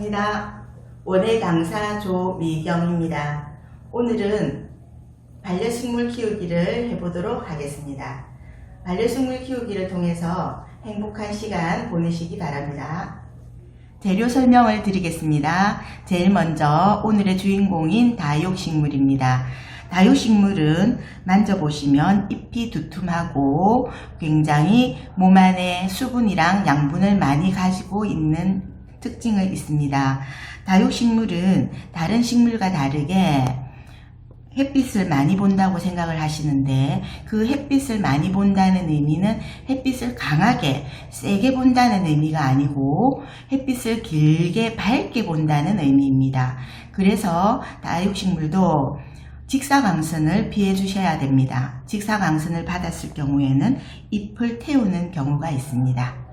반갑습니다. 원예 강사 조미경입니다. 오늘은 반려식물 키우기를 해보도록 하겠습니다. 반려식물 키우기를 통해서 행복한 시간 보내시기 바랍니다. 재료 설명을 드리겠습니다. 제일 먼저 오늘의 주인공인 다육식물입니다. 다육식물은 만져보시면 잎이 두툼하고 굉장히 몸 안에 수분이랑 양분을 많이 가지고 있는 특징을 있습니다. 다육식물은 다른 식물과 다르게 햇빛을 많이 본다고 생각을 하시는데, 그 햇빛을 많이 본다는 의미는 햇빛을 강하게 세게 본다는 의미가 아니고 햇빛을 길게 밝게 본다는 의미입니다. 그래서 다육식물도 직사광선을 피해 주셔야 됩니다. 직사광선을 받았을 경우에는 잎을 태우는 경우가 있습니다.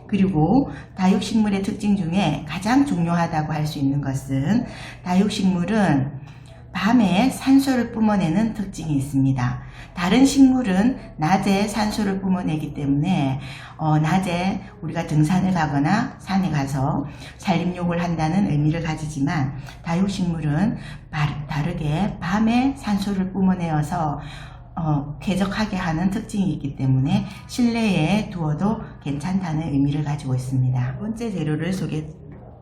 그리고 다육식물의 특징 중에 가장 중요하다고 할 수 있는 것은, 다육식물은 밤에 산소를 뿜어내는 특징이 있습니다. 다른 식물은 낮에 산소를 뿜어내기 때문에 낮에 우리가 등산을 가거나 산에 가서 산림욕을 한다는 의미를 가지지만, 다육식물은 다르게 밤에 산소를 뿜어내어서 쾌적하게 하는 특징이 있기 때문에 실내에 두어도 괜찮다는 의미를 가지고 있습니다. 두 번째 재료를 소개해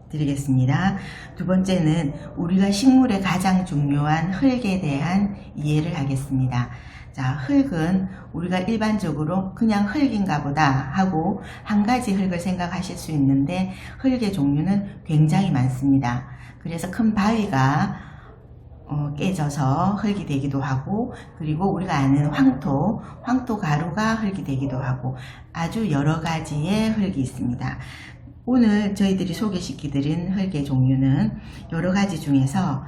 드리겠습니다. 두 번째는 우리가 식물의 가장 중요한 흙에 대한 이해를 하겠습니다. 자, 흙은 우리가 일반적으로 그냥 흙인가 보다 하고 한 가지 흙을 생각하실 수 있는데, 흙의 종류는 굉장히 많습니다. 그래서 큰 바위가 깨져서 흙이 되기도 하고, 그리고 우리가 아는 황토 가루가 흙이 되기도 하고, 아주 여러 가지의 흙이 있습니다. 오늘 저희들이 소개시켜드린 흙의 종류는 여러 가지 중에서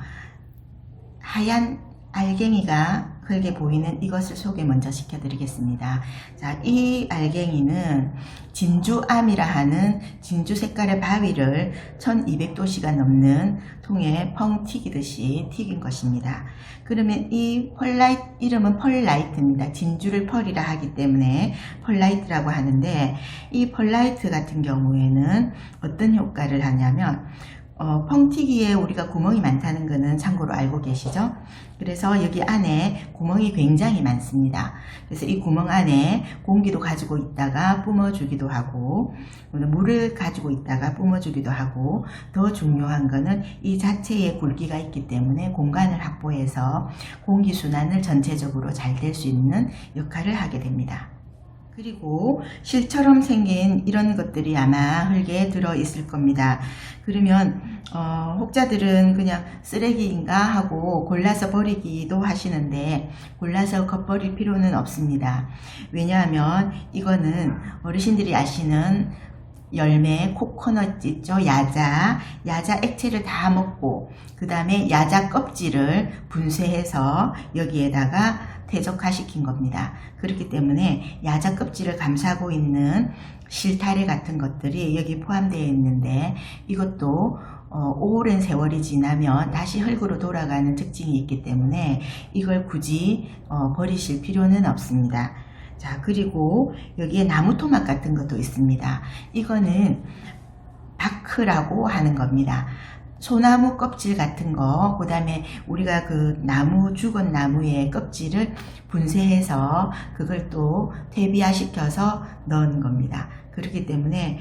하얀 알갱이가 흙에 보이는 이것을 소개 먼저 시켜드리겠습니다. 자, 이 알갱이는 진주암이라 하는 진주 색깔의 바위를 1200도씨가 넘는 통에 펑 튀기듯이 튀긴 것입니다. 그러면 이 이름은 펄라이트입니다. 진주를 펄이라 하기 때문에 펄라이트라고 하는데, 이 펄라이트 같은 경우에는 어떤 효과를 하냐면, 펑튀기에 우리가 구멍이 많다는 것은 참고로 알고 계시죠? 그래서 여기 안에 구멍이 굉장히 많습니다. 그래서 이 구멍 안에 공기도 가지고 있다가 뿜어주기도 하고, 물을 가지고 있다가 뿜어주기도 하고, 더 중요한 것은 이 자체에 굵기가 있기 때문에 공간을 확보해서 공기순환을 전체적으로 잘 될 수 있는 역할을 하게 됩니다. 그리고 실처럼 생긴 이런 것들이 아마 흙에 들어 있을 겁니다. 그러면 혹자들은 그냥 쓰레기인가 하고 골라서 버리기도 하시는데, 골라서 버릴 필요는 없습니다. 왜냐하면 이거는 어르신들이 아시는 열매, 코코넛 있죠? 야자 액체를 다 먹고, 그 다음에 야자 껍질을 분쇄해서 여기에다가 퇴적화시킨 겁니다. 그렇기 때문에 야자 껍질을 감싸고 있는 실타래 같은 것들이 여기 포함되어 있는데, 이것도 오랜 세월이 지나면 다시 흙으로 돌아가는 특징이 있기 때문에 이걸 굳이 버리실 필요는 없습니다. 자, 그리고 여기에 나무 토막 같은 것도 있습니다. 이거는 바크라고 하는 겁니다. 소나무 껍질 같은 거, 그 다음에 우리가 그 죽은 나무의 껍질을 분쇄해서 그걸 또 퇴비화시켜서 넣은 겁니다. 그렇기 때문에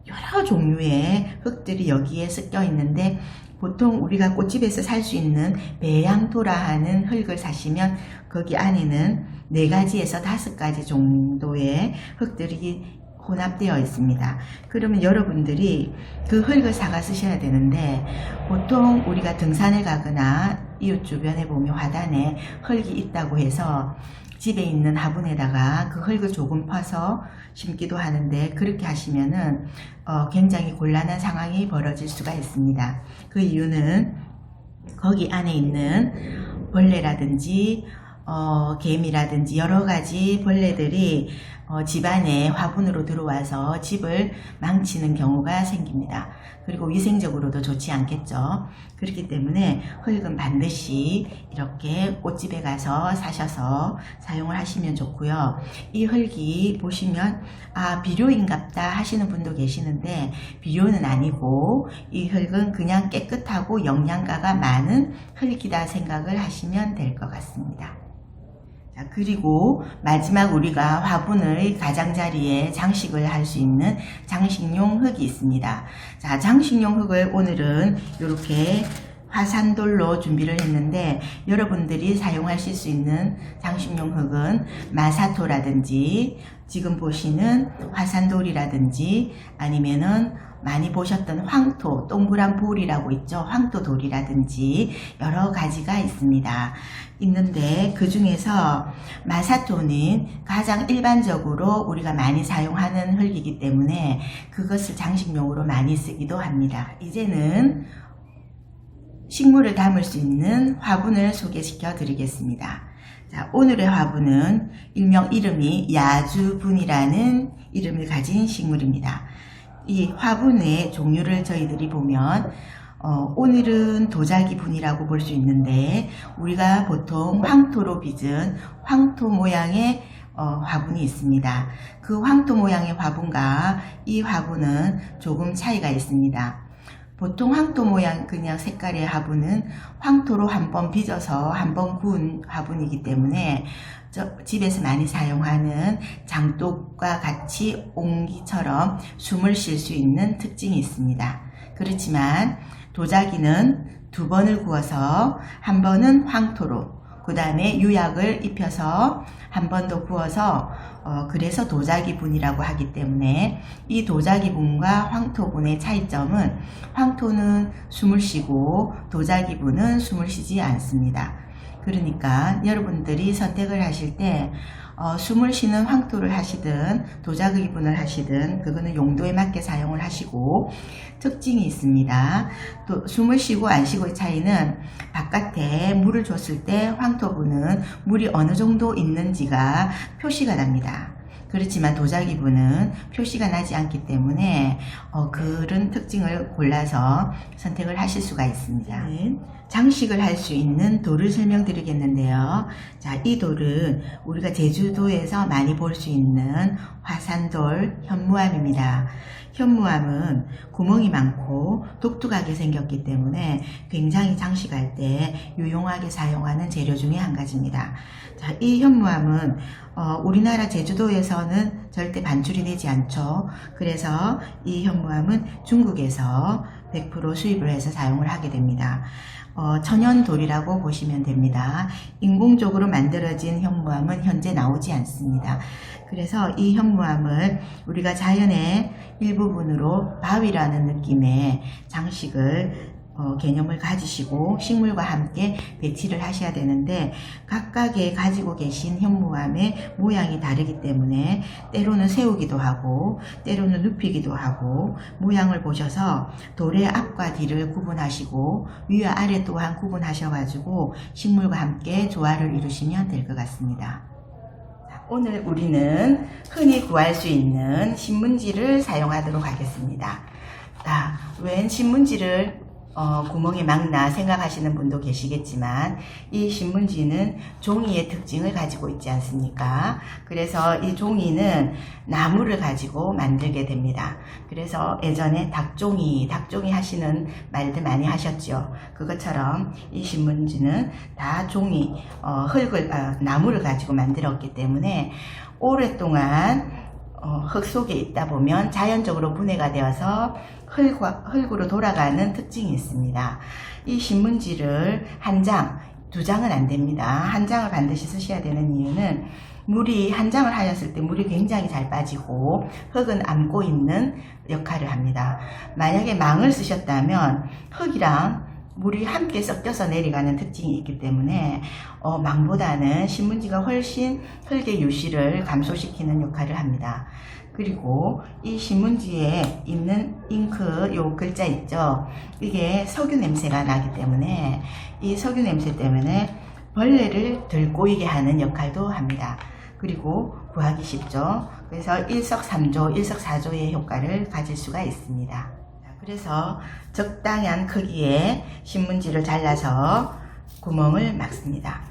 여러 종류의 흙들이 여기에 섞여 있는데, 보통 우리가 꽃집에서 살 수 있는 배양토라 하는 흙을 사시면 거기 안에는 4가지에서 5가지 정도의 흙들이 혼합되어 있습니다. 그러면 여러분들이 그 흙을 사가 쓰셔야 되는데, 보통 우리가 등산을 가거나 이웃 주변에 보면 화단에 흙이 있다고 해서 집에 있는 화분에다가 그 흙을 조금 퍼서 심기도 하는데, 그렇게 하시면은 굉장히 곤란한 상황이 벌어질 수가 있습니다. 그 이유는 거기 안에 있는 벌레라든지 개미라든지 여러 가지 벌레들이 집안에 화분으로 들어와서 집을 망치는 경우가 생깁니다. 그리고 위생적으로도 좋지 않겠죠. 그렇기 때문에 흙은 반드시 이렇게 꽃집에 가서 사셔서 사용을 하시면 좋고요. 이 흙이 보시면 비료인갑다 하시는 분도 계시는데 비료는 아니고 이 흙은 그냥 깨끗하고 영양가가 많은 흙이다 생각을 하시면 될 것 같습니다. 자, 그리고 마지막 우리가 화분의 가장자리에 장식을 할 수 있는 장식용 흙이 있습니다. 자, 장식용 흙을 오늘은 이렇게 화산돌로 준비를 했는데 여러분들이 사용하실 수 있는 장식용 흙은 마사토라든지 지금 보시는 화산돌이라든지 아니면은 많이 보셨던 황토, 동그란 볼이라고 있죠. 황토돌이라든지 여러 가지가 있는데 그 중에서 마사토는 가장 일반적으로 우리가 많이 사용하는 흙이기 때문에 그것을 장식용으로 많이 쓰기도 합니다. 이제는 식물을 담을 수 있는 화분을 소개시켜 드리겠습니다. 자, 오늘의 화분은 일명 이름이 야주분이라는 이름을 가진 식물입니다. 이 화분의 종류를 저희들이 보면 오늘은 도자기 분이라고 볼 수 있는데 우리가 보통 황토로 빚은 황토 모양의 화분이 있습니다. 그 황토 모양의 화분과 이 화분은 조금 차이가 있습니다. 보통 황토 모양 그냥 색깔의 화분은 황토로 한번 빚어서 한번 구운 화분이기 때문에 집에서 많이 사용하는 장독과 같이 옹기처럼 숨을 쉴 수 있는 특징이 있습니다. 그렇지만 도자기는 두 번을 구워서 한 번은 황토로 그 다음에 유약을 입혀서 한 번 더 구워서 그래서 도자기 분이라고 하기 때문에 이 도자기 분과 황토 분의 차이점은 황토는 숨을 쉬고 도자기 분은 숨을 쉬지 않습니다. 그러니까 여러분들이 선택을 하실 때 숨을 쉬는 황토를 하시든 도자기 분을 하시든 그거는 용도에 맞게 사용을 하시고 특징이 있습니다. 또 숨을 쉬고 안 쉬고의 차이는 바깥에 물을 줬을 때 황토분은 물이 어느 정도 있는지가 표시가 납니다. 그렇지만 도자기분은 표시가 나지 않기 때문에 그런 특징을 골라서 선택을 하실 수가 있습니다. 장식을 할 수 있는 돌을 설명드리겠는데요. 자, 이 돌은 우리가 제주도에서 많이 볼 수 있는 화산돌 현무암입니다. 현무암은 구멍이 많고 독특하게 생겼기 때문에 굉장히 장식할 때 유용하게 사용하는 재료 중에 한 가지입니다. 자, 이 현무암은 우리나라 제주도에서는 절대 반출이 되지 않죠. 그래서 이 현무암은 중국에서 100% 수입을 해서 사용을 하게 됩니다. 천연돌이라고 보시면 됩니다. 인공적으로 만들어진 현무암은 현재 나오지 않습니다. 그래서 이 현무암을 우리가 자연의 일부분으로 바위라는 느낌의 장식을 개념을 가지시고 식물과 함께 배치를 하셔야 되는데 각각의 가지고 계신 현무암의 모양이 다르기 때문에 때로는 세우기도 하고 때로는 눕히기도 하고 모양을 보셔서 돌의 앞과 뒤를 구분하시고 위와 아래 또한 구분하셔가지고 식물과 함께 조화를 이루시면 될 것 같습니다. 오늘 우리는 흔히 구할 수 있는 신문지를 사용하도록 하겠습니다. 웬 신문지를 구멍이 막나 생각하시는 분도 계시겠지만 이 신문지는 종이의 특징을 가지고 있지 않습니까? 그래서 이 종이는 나무를 가지고 만들게 됩니다. 그래서 예전에 닭종이 하시는 말들 많이 하셨죠. 그것처럼 이 신문지는 다 종이, 나무를 가지고 만들었기 때문에 오랫동안 흙 속에 있다 보면 자연적으로 분해가 되어서 흙으로 돌아가는 특징이 있습니다. 이 신문지를 한 장, 두 장은 안 됩니다. 한 장을 반드시 쓰셔야 되는 이유는 한 장을 하였을 때 물이 굉장히 잘 빠지고 흙은 안고 있는 역할을 합니다. 만약에 망을 쓰셨다면 흙이랑 물이 함께 섞여서 내려가는 특징이 있기 때문에 망보다는 신문지가 훨씬 흙의 유실을 감소시키는 역할을 합니다. 그리고 이 신문지에 있는 잉크 요 글자 있죠. 이게 석유 냄새가 나기 때문에 이 석유 냄새 때문에 벌레를 덜 꼬이게 하는 역할도 합니다. 그리고 구하기 쉽죠. 그래서 일석삼조, 일석사조의 효과를 가질 수가 있습니다. 그래서 적당한 크기의 신문지를 잘라서 구멍을 막습니다.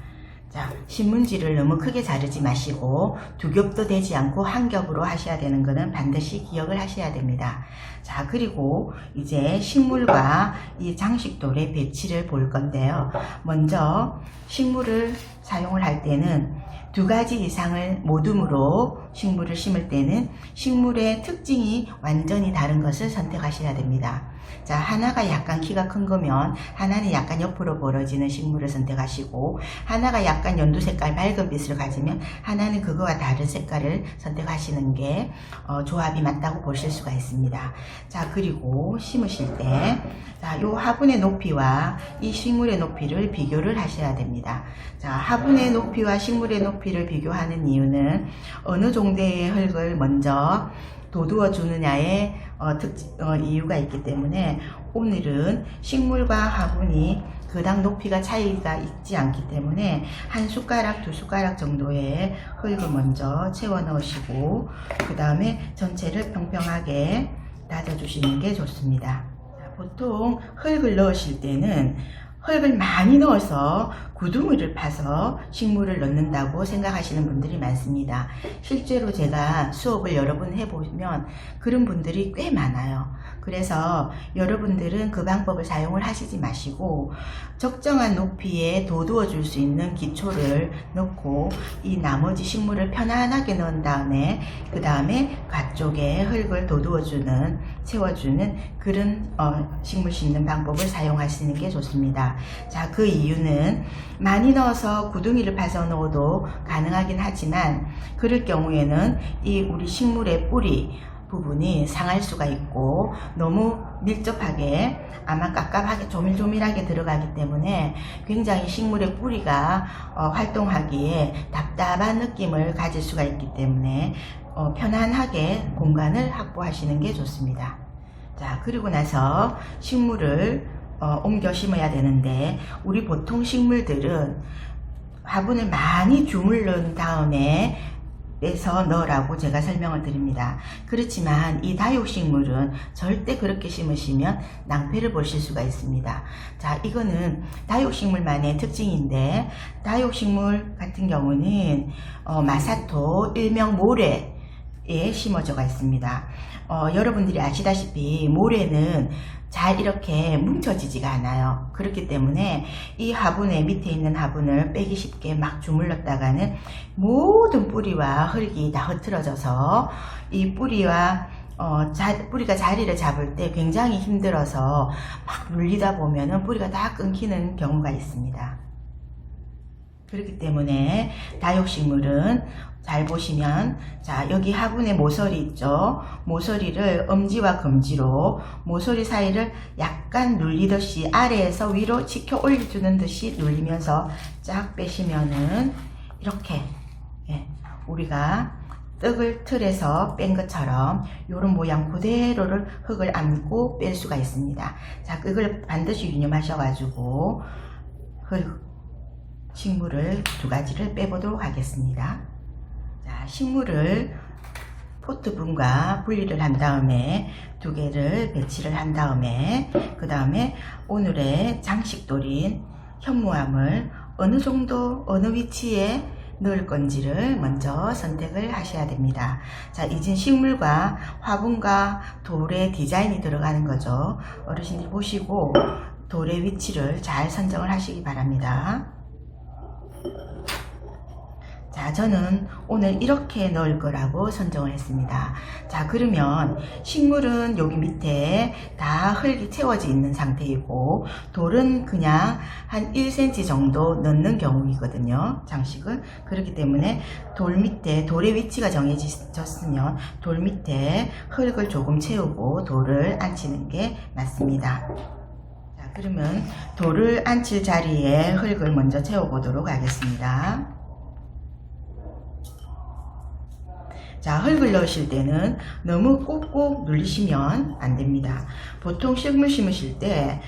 자, 신문지를 너무 크게 자르지 마시고 두 겹도 되지 않고 한 겹으로 하셔야 되는 것은 반드시 기억을 하셔야 됩니다. 자, 그리고 이제 식물과 이 장식돌의 배치를 볼 건데요. 먼저 식물을 사용을 할 때는 두 가지 이상을 모둠으로 식물을 심을 때는 식물의 특징이 완전히 다른 것을 선택하셔야 됩니다. 자, 하나가 약간 키가 큰 거면 하나는 약간 옆으로 벌어지는 식물을 선택하시고, 하나가 약간 연두색깔 밝은 빛을 가지면 하나는 그거와 다른 색깔을 선택하시는 게 조합이 맞다고 보실 수가 있습니다. 자, 그리고 심으실 때 자, 요 화분의 높이와 이 식물의 높이를 비교를 하셔야 됩니다. 자, 화분의 높이와 식물의 높이를 비교하는 이유는 어느 정도의 흙을 먼저 도두어 주느냐의 이유가 있기 때문에 오늘은 식물과 화분이 그닥 높이가 차이가 있지 않기 때문에 한 숟가락, 두 숟가락 정도의 흙을 먼저 채워 넣으시고 그 다음에 전체를 평평하게 다져 주시는 게 좋습니다. 보통 흙을 넣으실 때는 흙을 많이 넣어서 구덩이를 파서 식물을 넣는다고 생각하시는 분들이 많습니다. 실제로 제가 수업을 여러 번 해보면 그런 분들이 꽤 많아요. 그래서 여러분들은 그 방법을 사용을 하시지 마시고 적정한 높이에 도두어 줄 수 있는 기초를 넣고 이 나머지 식물을 편안하게 넣은 다음에 그 다음에 가쪽에 흙을 도두어주는 채워주는 그런 식물 심는 방법을 사용하시는 게 좋습니다. 자, 그 이유는 많이 넣어서 구덩이를 파서 넣어도 가능하긴 하지만 그럴 경우에는 이 우리 식물의 뿌리 부분이 상할 수가 있고 너무 밀접하게 아마 깝깝하게 조밀조밀하게 들어가기 때문에 굉장히 식물의 뿌리가 활동하기에 답답한 느낌을 가질 수가 있기 때문에 편안하게 공간을 확보하시는 게 좋습니다. 자, 그리고 나서 식물을 옮겨 심어야 되는데 우리 보통 식물들은 화분을 많이 주물른 다음에 빼서 넣으라고 제가 설명을 드립니다. 그렇지만 이 다육식물은 절대 그렇게 심으시면 낭패를 보실 수가 있습니다. 자, 이거는 다육식물만의 특징인데 다육식물 같은 경우는 마사토 일명 모래에 심어져가 있습니다. 여러분들이 아시다시피 모래는 잘 이렇게 뭉쳐지지가 않아요. 그렇기 때문에 이 화분에 밑에 있는 화분을 빼기 쉽게 막 주물렀다가는 모든 뿌리와 흙이 다 흐트러져서 이 뿌리와 뿌리가 자리를 잡을 때 굉장히 힘들어서 막 물리다 보면은 뿌리가 다 끊기는 경우가 있습니다. 그렇기 때문에 다육식물은 잘 보시면 자, 여기 화분에 모서리 있죠. 모서리를 엄지와 검지로 모서리 사이를 약간 눌리듯이 아래에서 위로 치켜 올려주는 듯이 눌리면서 쫙 빼시면은 이렇게 우리가 떡을 틀에서 뺀 것처럼 이런 모양 그대로를 흙을 안고 뺄 수가 있습니다. 자, 그걸 반드시 유념하셔가지고 식물을 두 가지를 빼보도록 하겠습니다. 자, 식물을 포트분과 분리를 한 다음에 두 개를 배치를 한 다음에 그 다음에 오늘의 장식돌인 현무암을 어느 정도 어느 위치에 넣을 건지를 먼저 선택을 하셔야 됩니다. 자, 이젠 식물과 화분과 돌의 디자인이 들어가는 거죠. 어르신들 보시고 돌의 위치를 잘 선정을 하시기 바랍니다. 자, 저는 오늘 이렇게 넣을 거라고 선정을 했습니다. 자, 그러면 식물은 여기 밑에 다 흙이 채워져 있는 상태이고 돌은 그냥 한 1cm 정도 넣는 경우이거든요. 장식은. 그렇기 때문에 돌 밑에 돌의 위치가 정해졌으면 돌 밑에 흙을 조금 채우고 돌을 앉히는 게 맞습니다. 자, 그러면 돌을 앉힐 자리에 흙을 먼저 채워보도록 하겠습니다. 자, 흙을 넣으실 때는 너무 꼭꼭 눌리시면 안 됩니다. 보통 식물 심으실 때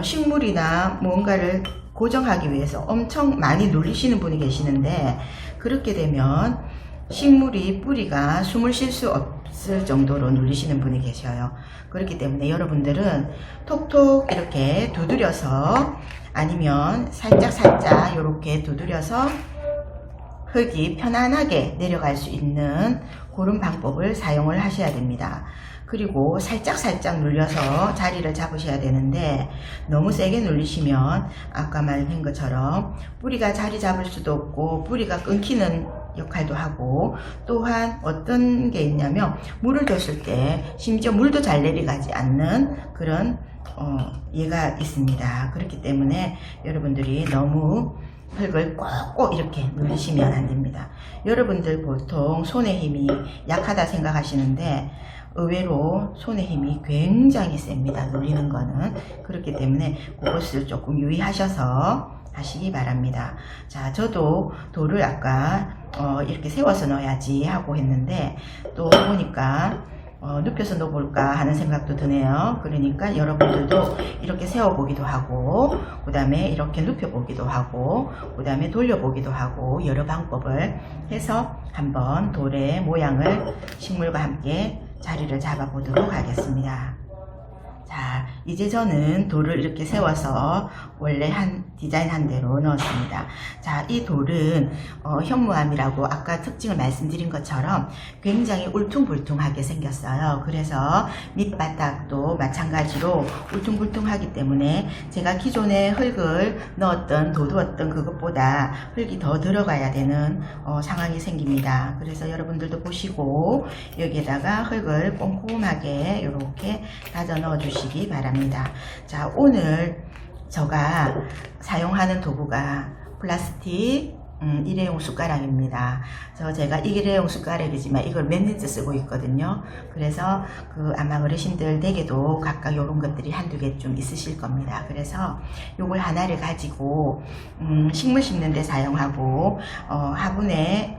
식물이나 뭔가를 고정하기 위해서 엄청 많이 눌리시는 분이 계시는데, 그렇게 되면 식물이 뿌리가 숨을 쉴 수 없을 정도로 눌리시는 분이 계셔요. 그렇기 때문에 여러분들은 톡톡 이렇게 두드려서, 아니면 살짝 이렇게 두드려서 흙이 편안하게 내려갈 수 있는 그런 방법을 사용을 하셔야 됩니다. 그리고 살짝 눌려서 자리를 잡으셔야 되는데, 너무 세게 눌리시면 아까 말한 것처럼 뿌리가 자리 잡을 수도 없고 뿌리가 끊기는 역할도 하고, 또한 어떤 게 있냐면 물을 줬을 때 심지어 물도 잘 내려가지 않는 그런 예가 있습니다. 그렇기 때문에 여러분들이 너무 흙을 꼭꼭 이렇게 눌리시면 안 됩니다. 여러분들 보통 손의 힘이 약하다 생각하시는데 의외로 손의 힘이 굉장히 셉니다. 눌리는 거는. 그렇기 때문에 그것을 조금 유의하셔서 하시기 바랍니다. 자, 저도 돌을 아까 이렇게 세워서 넣어야지 하고 했는데, 또 보니까 눕혀서 넣어볼까 하는 생각도 드네요. 그러니까 여러분들도 이렇게 세워보기도 하고, 그 다음에 이렇게 눕혀보기도 하고, 그 다음에 돌려보기도 하고, 여러 방법을 해서 한번 돌의 모양을 식물과 함께 자리를 잡아보도록 하겠습니다. 자, 이제 저는 돌을 이렇게 세워서 원래 디자인한 대로 넣었습니다. 자, 이 돌은 현무암이라고 아까 특징을 말씀드린 것처럼 굉장히 울퉁불퉁하게 생겼어요. 그래서 밑바닥도 마찬가지로 울퉁불퉁하기 때문에 제가 기존에 흙을 넣었던, 도두었던 그것보다 흙이 더 들어가야 되는 상황이 생깁니다. 그래서 여러분들도 보시고 여기에다가 흙을 꼼꼼하게 이렇게 다져 넣어 주시기 바랍니다. 자, 오늘 제가 사용하는 도구가 플라스틱 일회용 숟가락입니다. 제가 일회용 숟가락이지만 이걸 몇 년째 쓰고 있거든요. 그래서 아마 어르신들 댁에도 각각 이런 것들이 한두 개 좀 있으실 겁니다. 그래서 요걸 하나를 가지고 식물 심는 데 사용하고, 화분에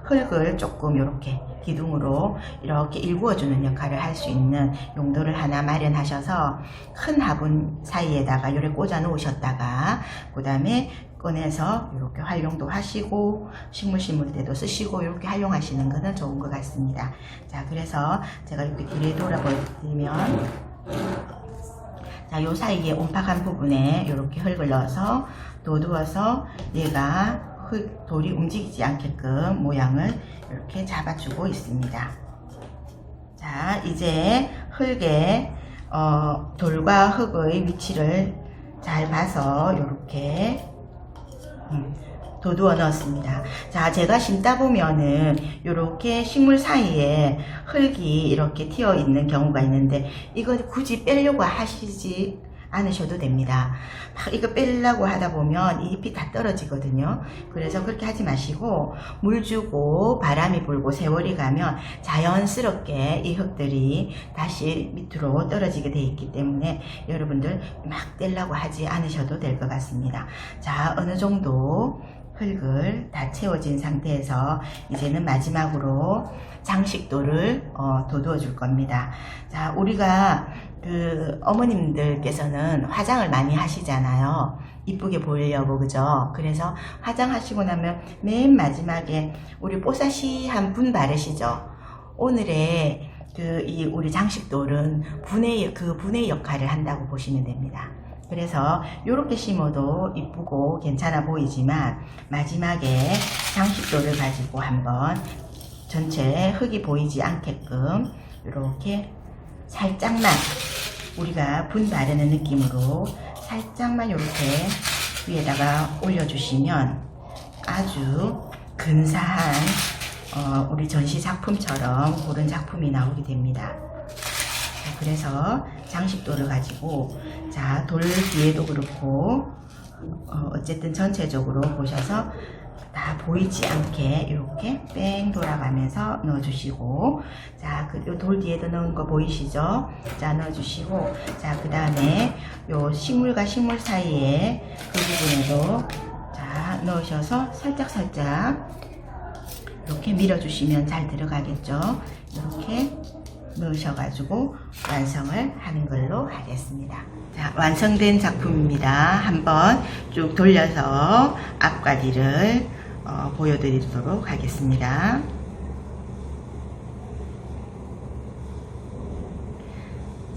흙을 조금 이렇게 기둥으로 이렇게 일구어주는 역할을 할 수 있는 용도를 하나 마련하셔서 큰 화분 사이에다가 요래 꽂아 놓으셨다가, 그 다음에 꺼내서 이렇게 활용도 하시고 식물 심을 때도 쓰시고 이렇게 활용하시는 것은 좋은 것 같습니다. 자, 그래서 제가 이렇게 뒤에 돌아보면, 자, 요 사이에 온박한 부분에 이렇게 흙을 넣어서 도두어서 얘가 돌이 움직이지 않게끔 모양을 이렇게 잡아주고 있습니다. 자, 이제 흙에 돌과 흙의 위치를 잘 봐서 이렇게 도두어 넣었습니다. 자, 제가 심다 보면은 이렇게 식물 사이에 흙이 이렇게 튀어 있는 경우가 있는데, 이거 굳이 빼려고 하시지 않으셔도 됩니다. 막 이거 빼려고 하다 보면 이 잎이 다 떨어지거든요. 그래서 그렇게 하지 마시고 물 주고 바람이 불고 세월이 가면 자연스럽게 이 흙들이 다시 밑으로 떨어지게 돼 있기 때문에 여러분들 막 떼려고 하지 않으셔도 될 것 같습니다. 자, 어느 정도 흙을 다 채워진 상태에서 이제는 마지막으로 장식돌을 도두어 줄 겁니다. 자, 우리가 어머님들께서는 화장을 많이 하시잖아요. 이쁘게 보이려고, 그죠? 그래서 화장하시고 나면 맨 마지막에 우리 뽀사시한 분 바르시죠? 오늘의 우리 장식돌은 분의 역할을 한다고 보시면 됩니다. 그래서 이렇게 심어도 이쁘고 괜찮아 보이지만 마지막에 장식돌을 가지고 한번 전체 흙이 보이지 않게끔 이렇게 살짝만 우리가 분 바르는 느낌으로 살짝만 이렇게 위에다가 올려주시면 아주 근사한 우리 전시 작품처럼 그런 작품이 나오게 됩니다. 자, 그래서 장식돌을 가지고, 자, 돌 뒤에도 그렇고 어쨌든 전체적으로 보셔서 다 보이지 않게 이렇게 뺑 돌아가면서 넣어주시고, 자, 돌 뒤에도 넣은 거 보이시죠? 자, 넣어주시고, 자, 그 다음에 요 식물과 식물 사이에 그 부분에도 자, 넣으셔서 살짝 이렇게 밀어주시면 잘 들어가겠죠? 이렇게 넣으셔가지고 완성을 하는 걸로 하겠습니다. 자, 완성된 작품입니다. 한번 쭉 돌려서 앞과 뒤를 보여드리도록 하겠습니다.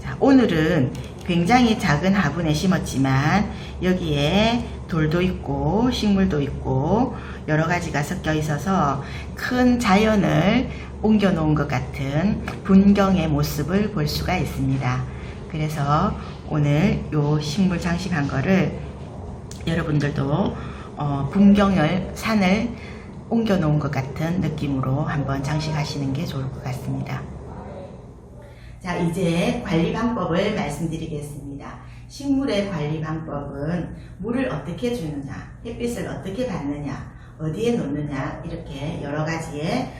자, 오늘은 굉장히 작은 화분에 심었지만 여기에 돌도 있고 식물도 있고 여러 가지가 섞여 있어서 큰 자연을 옮겨 놓은 것 같은 분경의 모습을 볼 수가 있습니다. 그래서 오늘 요 식물 장식한 거를 여러분들도 분경을 산을 옮겨 놓은 것 같은 느낌으로 한번 장식하시는 게 좋을 것 같습니다. 자, 이제 관리 방법을 말씀드리겠습니다. 식물의 관리 방법은 물을 어떻게 주느냐, 햇빛을 어떻게 받느냐, 어디에 놓느냐, 이렇게 여러 가지의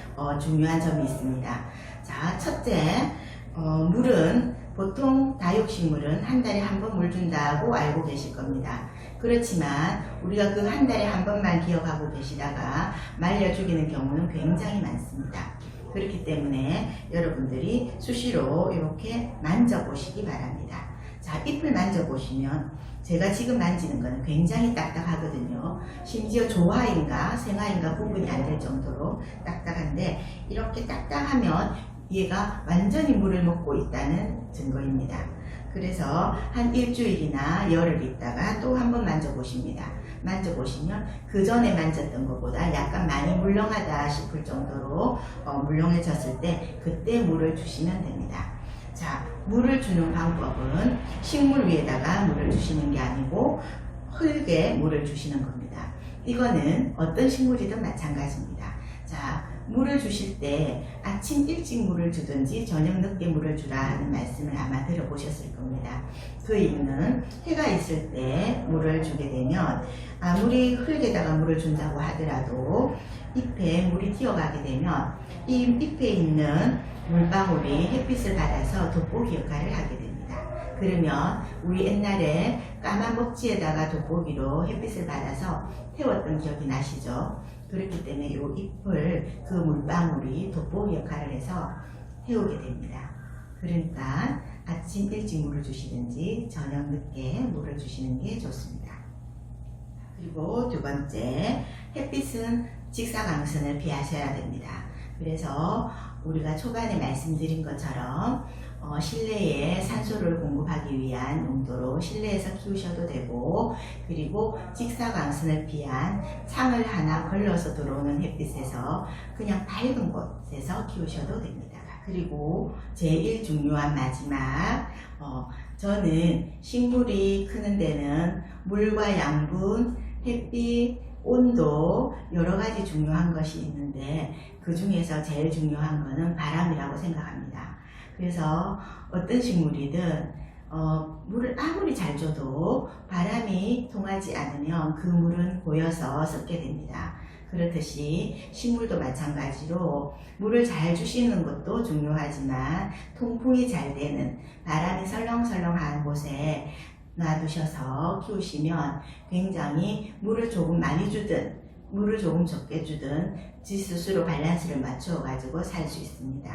중요한 점이 있습니다. 자, 첫째, 물은 보통 다육식물은 한 달에 한 번 물 준다고 알고 계실 겁니다. 그렇지만 우리가 그 한 달에 한 번만 기억하고 계시다가 말려 죽이는 경우는 굉장히 많습니다. 그렇기 때문에 여러분들이 수시로 이렇게 만져보시기 바랍니다. 자, 잎을 만져보시면 제가 지금 만지는 거는 굉장히 딱딱하거든요. 심지어 조화인가 생화인가 구분이 안 될 정도로 딱딱한데 이렇게 딱딱하면 얘가 완전히 물을 먹고 있다는 증거입니다. 그래서 한 일주일이나 열흘 있다가 또 한번 만져보십니다. 만져보시면 그 전에 만졌던 것보다 약간 많이 물렁하다 싶을 정도로 물렁해졌을 때 그때 물을 주시면 됩니다. 자, 물을 주는 방법은 식물 위에다가 물을 주시는 게 아니고 흙에 물을 주시는 겁니다. 이거는 어떤 식물이든 마찬가지입니다. 자, 물을 주실 때 아침 일찍 물을 주든지 저녁 늦게 물을 주라 하는 말씀을 아마 들어보셨을 겁니다. 그 이유는 해가 있을 때 물을 주게 되면 아무리 흙에다가 물을 준다고 하더라도 잎에 물이 튀어가게 되면 이 잎에 있는 물방울이 햇빛을 받아서 돋보기 역할을 하게 됩니다. 그러면 우리 옛날에 까만 먹지에다가 돋보기로 햇빛을 받아서 태웠던 기억이 나시죠? 그렇기 때문에 이 잎을 그 물방울이 돋보기 역할을 해서 태우게 됩니다. 그러니까 아침 일찍 물을 주시든지 저녁 늦게 물을 주시는 게 좋습니다. 그리고 두 번째, 햇빛은 직사광선을 피하셔야 됩니다. 그래서 우리가 초반에 말씀드린 것처럼 실내에 산소를 공급하기 위한 용도로 실내에서 키우셔도 되고, 그리고 직사광선을 피한 창을 하나 걸러서 들어오는 햇빛에서 그냥 밝은 곳에서 키우셔도 됩니다. 그리고 제일 중요한 마지막, 저는 식물이 크는 데는 물과 양분, 햇빛, 온도 여러 가지 중요한 것이 있는데 그 중에서 제일 중요한 것은 바람이라고 생각합니다. 그래서 어떤 식물이든 물을 아무리 잘 줘도 바람이 통하지 않으면 그 물은 고여서 썩게 됩니다. 그렇듯이 식물도 마찬가지로 물을 잘 주시는 것도 중요하지만 통풍이 잘 되는 바람이 설렁설렁한 곳에 놔두셔서 키우시면 굉장히 물을 조금 많이 주든 물을 조금 적게 주든 지 스스로 밸런스를 맞춰 가지고 살 수 있습니다.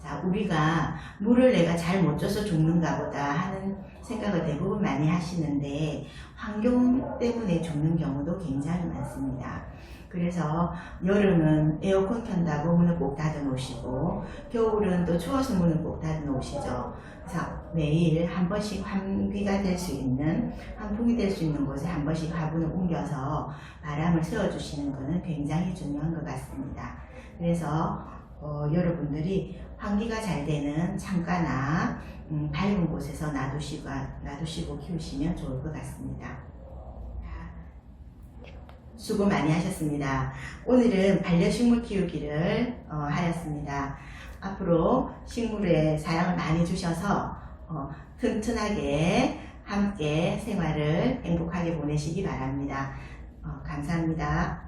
자, 우리가 물을 내가 잘 못 줘서 죽는가 보다 하는 생각을 대부분 많이 하시는데 환경 때문에 죽는 경우도 굉장히 많습니다. 그래서 여름은 에어컨 켠다고 문을 꼭 닫아 놓으시고 겨울은 또 추워서 문을 꼭 닫아 놓으시죠. 그래서 매일 한 번씩 환기가 될 수 있는, 환풍이 될 수 있는 곳에 한 번씩 화분을 옮겨서 바람을 세워주시는 것은 굉장히 중요한 것 같습니다. 그래서 여러분들이 환기가 잘 되는 창가나 밝은 곳에서 놔두시고 키우시면 좋을 것 같습니다. 수고 많이 하셨습니다. 오늘은 반려식물 키우기를 하였습니다. 앞으로 식물에 사랑을 많이 주셔서 튼튼하게 함께 생활을 행복하게 보내시기 바랍니다. 감사합니다.